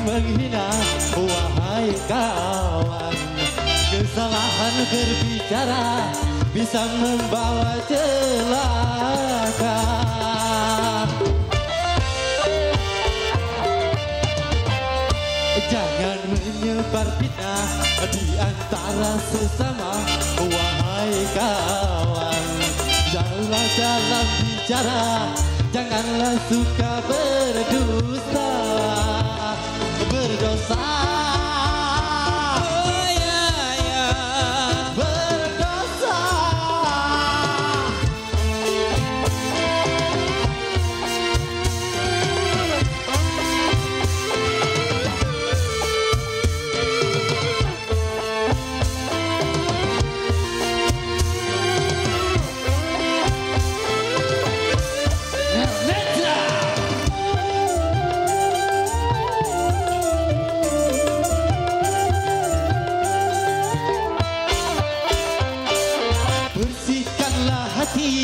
menghina, wahai kawan. Kesalahan berbicara bisa membawa celaka. Jangan menyebar fitnah di antara sesama, wahai kawan. Janganlah dalam bicara, janganlah suka berdusta, berdosa. Oh ya ya, berdosa.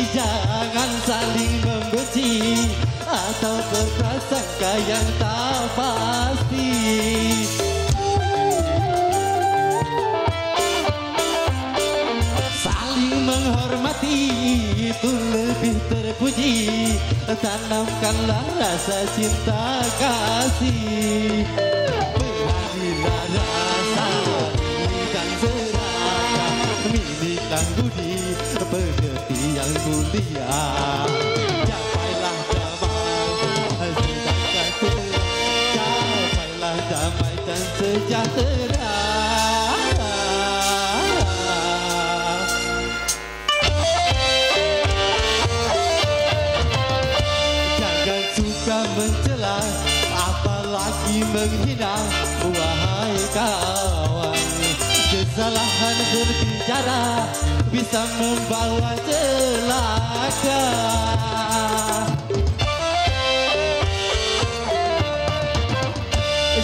Jangan saling membenci atau berprasangka yang tak pasti. Saling menghormati itu lebih terpuji. Tanamkanlah rasa cinta kasih. Beranilah rasa dan seragam, miliklah budi pekerti yang mulia. Capailah damai, capailah damai dan sejahtera. Jangan suka mencela, apalagi menghina, wahai kawan. Kesalahan berbicara bisa membawa celaka.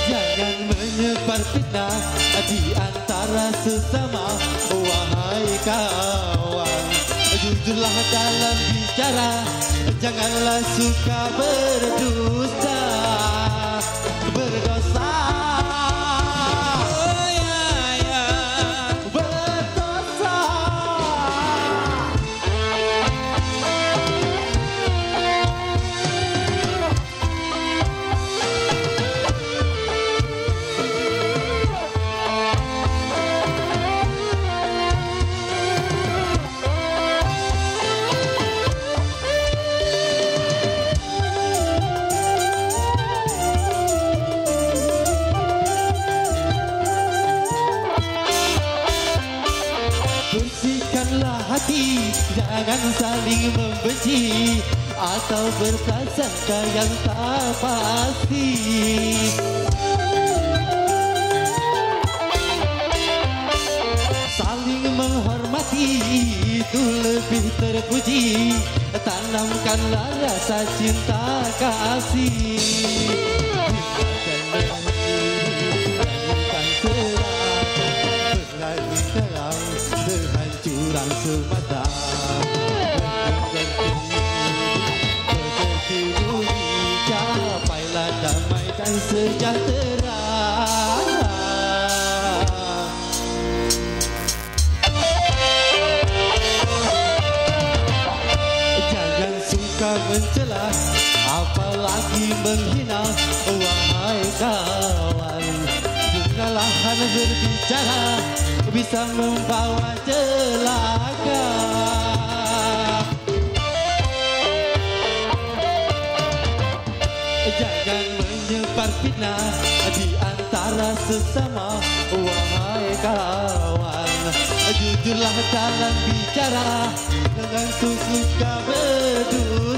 Jangan menyebar fitnah di antara sesama, wahai kawan. Jujurlah dalam bicara, janganlah suka berdusta, berdosa. Bersihkanlah hati, jangan saling membenci atau berprasangka yang tak pasti. Saling menghormati itu lebih terpuji. Tanamkanlah rasa cinta kasih. Curang semata capailah damai dan sejahtera. Jangan suka mencela, apalagi menghina, wahai kawan. Kesalahan berbicara bisa membawa celaka. Jangan menyebar fitnah di antara sesama, wahai kawan. Jujurlah dalam bicara, jangan suka berdusta.